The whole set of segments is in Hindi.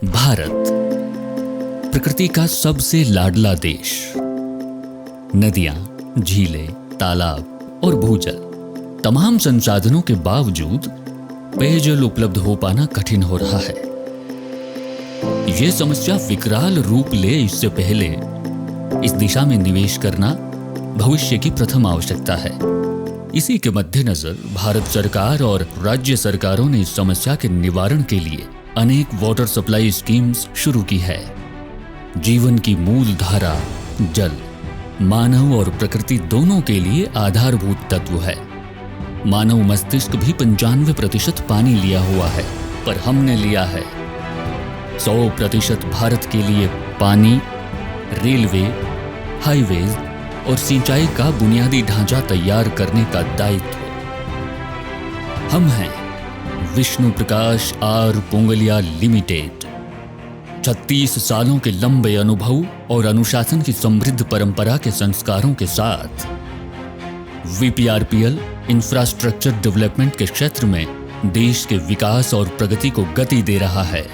भारत, प्रकृति का सबसे लाडला देश। नदियां, झीलें, तालाब और भूजल, तमाम संसाधनों के बावजूद पेयजल उपलब्ध हो पाना कठिन हो रहा है। यह समस्या विकराल रूप ले इससे पहले इस दिशा में निवेश करना भविष्य की प्रथम आवश्यकता है। इसी के मद्देनजर भारत सरकार और राज्य सरकारों ने इस समस्या के निवारण के लिए अनेक वाटर सप्लाई स्कीम्स शुरू की है। जीवन की मूल धारा जल मानव और प्रकृति दोनों के लिए आधारभूत तत्व है। मानव मस्तिष्क भी 95% पानी लिया हुआ है, पर हमने लिया है 100% भारत के लिए पानी, रेलवे, हाईवेज और सिंचाई का बुनियादी ढांचा तैयार करने का दायित्व। हम हैं विष्णु प्रकाश आर पोंगलिया लिमिटेड। 36 सालों के लंबे अनुभव और अनुशासन की समृद्ध परंपरा के संस्कारों के साथ वीपीआरपीएल इंफ्रास्ट्रक्चर डेवलपमेंट के क्षेत्र में देश के विकास और प्रगति को गति दे रहा है।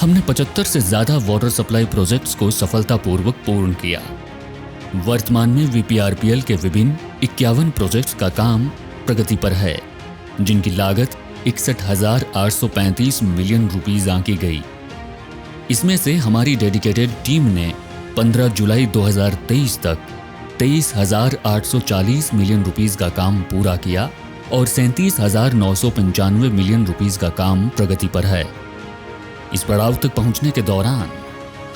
हमने 75 से ज्यादा वाटर सप्लाई प्रोजेक्ट्स को सफलतापूर्वक पूर्ण किया। वर्तमान में वीपीआरपीएल के विभिन्न 51 प्रोजेक्ट्स का काम प्रगति पर है, जिनकी लागत 61,835 मिलियन रुपीस आंकी गई। इसमें से हमारी डेडिकेटेड टीम ने 15 जुलाई 2023 तक 23,840 मिलियन रुपीस का काम पूरा किया और 37,995 मिलियन रुपीस का काम प्रगति पर है। इस पड़ाव तक पहुंचने के दौरान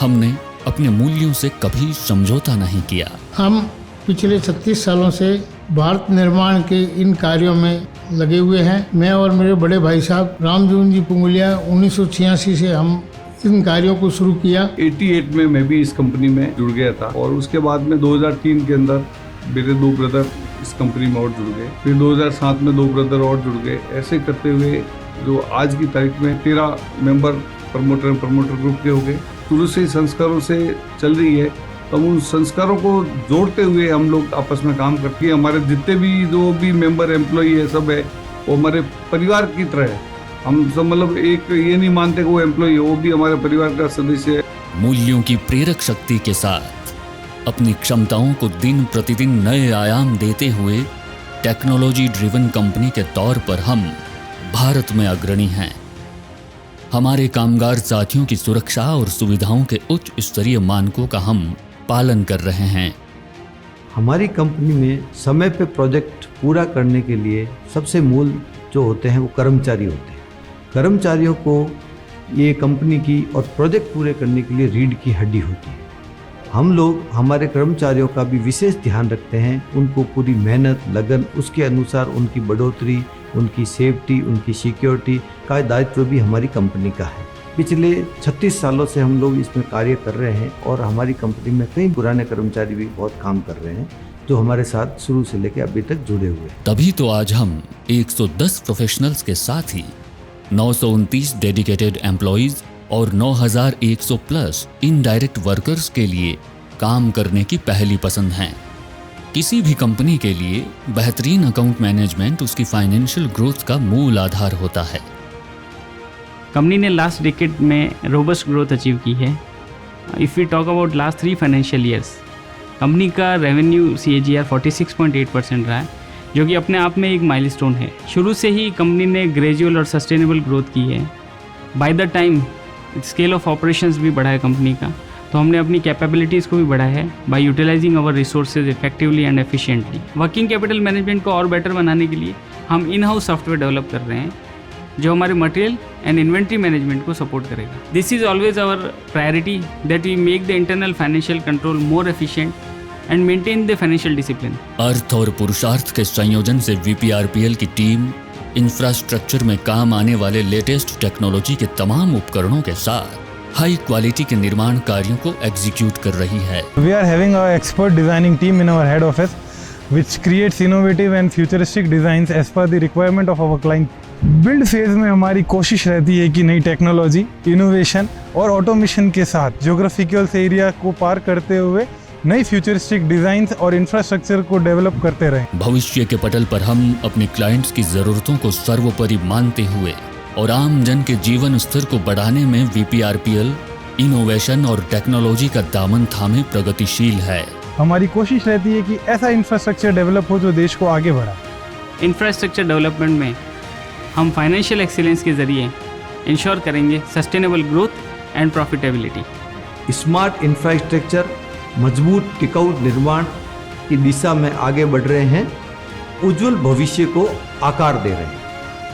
हमने अपने मूल्यों से कभी समझौता नहीं किया। हम पिछले 36 सालों से भारत निर्माण के इन कार्यों में लगे हुए हैं। मैं और मेरे बड़े भाई साहब रामजीवन जी पोंगलिया 1986 से हम इन कार्यों को शुरू किया। 88 में मैं भी इस कंपनी में जुड़ गया था और उसके बाद में 2003 के अंदर मेरे 2 ब्रदर इस कंपनी में और जुड़ गए। फिर 2007 में 2 ब्रदर और जुड़ गए। ऐसे करते हुए जो आज की तारीख में 13 मेंबर प्रमोटर ग्रुप के हो गए। शुरू से संस्कारों से चल रही है, तो उन संस्कारों को जोड़ते हुए हम लोग आपस में काम करते हैं। हमारे जितने भी जो भी मेंबर एम्प्लॉई है सब है, वो हमारे परिवार की तरह है। हम सब मतलब एक ये नहीं मानते कि वो एम्प्लॉई है, वो भी हमारे परिवार का सदस्य है। मूल्यों की प्रेरक शक्ति के साथ अपनी क्षमताओं को दिन प्रतिदिन नए आयाम देते हुए टेक्नोलॉजी ड्रिवन कंपनी के तौर पर हम भारत में अग्रणी हैं। हमारे कामगार साथियों की सुरक्षा और सुविधाओं के उच्च स्तरीय मानकों का हम पालन कर रहे हैं। हमारी कंपनी में समय पे प्रोजेक्ट पूरा करने के लिए सबसे मूल जो होते हैं वो कर्मचारी होते हैं। कर्मचारियों को ये कंपनी की और प्रोजेक्ट पूरे करने के लिए रीढ़ की हड्डी होती है। हम लोग हमारे कर्मचारियों का भी विशेष ध्यान रखते हैं। उनको पूरी मेहनत, लगन, उसके अनुसार उनकी बढ़ोतरी, उनकी सेफ्टी, उनकी सिक्योरिटी का दायित्व भी हमारी कंपनी का है। पिछले 36 सालों से हम लोग इसमें कार्य कर रहे हैं और हमारी कंपनी में कई पुराने कर्मचारी भी बहुत काम कर रहे हैं, जो हमारे साथ शुरू से लेकर अभी तक जुड़े हुए हैं। तभी तो आज हम 110 प्रोफेशनल्स के साथ ही 929 डेडिकेटेड एम्प्लॉइज और 9,100 प्लस इनडायरेक्ट वर्कर्स के लिए काम करने की पहली पसंद हैं। किसी भी कंपनी के लिए बेहतरीन अकाउंट मैनेजमेंट उसकी फाइनेंशियल ग्रोथ का मूल आधार होता है। कंपनी ने लास्ट डिकेड में रोबस्ट ग्रोथ अचीव की है। If we talk about last 3 financial years, company का रेवेन्यू CAGR 46.8% रहा है, जो कि अपने आप में एक माइलस्टोन है। शुरू से ही कंपनी ने ग्रेजुअल और सस्टेनेबल ग्रोथ की है। By the time scale of operations भी बढ़ा है कंपनी का, तो हमने अपनी कैपेबिलिटीज़ को भी बढ़ाया है by utilising our resources effectively and efficiently. Working capital management को और बेटर बनाने के लिए हम इन हाउस सॉफ्टवेयर डेवलप कर रहे हैं, जो हमारे मटेरियल एंड इन्वेंट्री मैनेजमेंट को सपोर्ट करेगा। This is always our priority that we make the internal financial control more efficient and maintain the financial discipline. अर्थ और पुरुषार्थ के संयोजन से वीपीआरपीएल की टीम इंफ्रास्ट्रक्चर में काम आने वाले लेटेस्ट टेक्नोलॉजी के तमाम उपकरणों के साथ हाई क्वालिटी के निर्माण कार्यों को एग्जीक्यूट कर रही है। We are having our expert designing team in our head office, which creates innovative and futuristic designs as per the requirement of our client. Build phase में हमारी कोशिश रहती है कि नई टेक्नोलॉजी, इनोवेशन और ऑटोमेशन के साथ ज्योग्राफिकल एरिया को पार करते हुए नई फ्यूचरिस्टिक डिजाइन्स और इंफ्रास्ट्रक्चर को डेवलप करते रहें। भविष्य के पटल पर हम अपने क्लाइंट्स की जरूरतों को सर्वोपरि मानते हुए और आम जन के जीवन स्तर को बढ़ाने में वीपीआरपीएल इनोवेशन और टेक्नोलॉजी का दामन थामे प्रगतिशील है। हमारी कोशिश रहती है कि ऐसा इंफ्रास्ट्रक्चर डेवलप हो जो देश को आगे बढ़ाए। इंफ्रास्ट्रक्चर डेवलपमेंट में हम फाइनेंशियल एक्सीलेंस के ज़रिए इंश्योर करेंगे sustainable growth and profitability. Smart infrastructure मजबूत टिकाऊ निर्माण की दिशा में आगे बढ़ रहे हैं, उज्जवल भविष्य को आकार दे रहे हैं।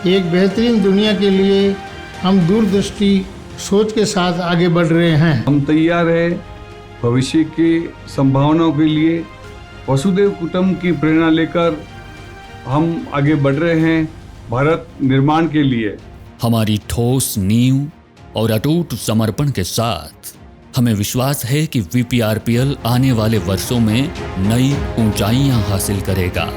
एक बेहतरीन दुनिया के लिए हम दूरदृष्टि सोच के साथ आगे बढ़ रहे हैं। हम तैयार हैं भविष्य की संभावनाओं के लिए। वसुदेव कुटुंब की प्रेरणा लेकर हम आगे बढ़ रहे हैं भारत निर्माण के लिए। हमारी ठोस नींव और अटूट समर्पण के साथ हमें विश्वास है कि वीपीआरपीएल आने वाले वर्षों में नई ऊंचाइयां हासिल करेगा।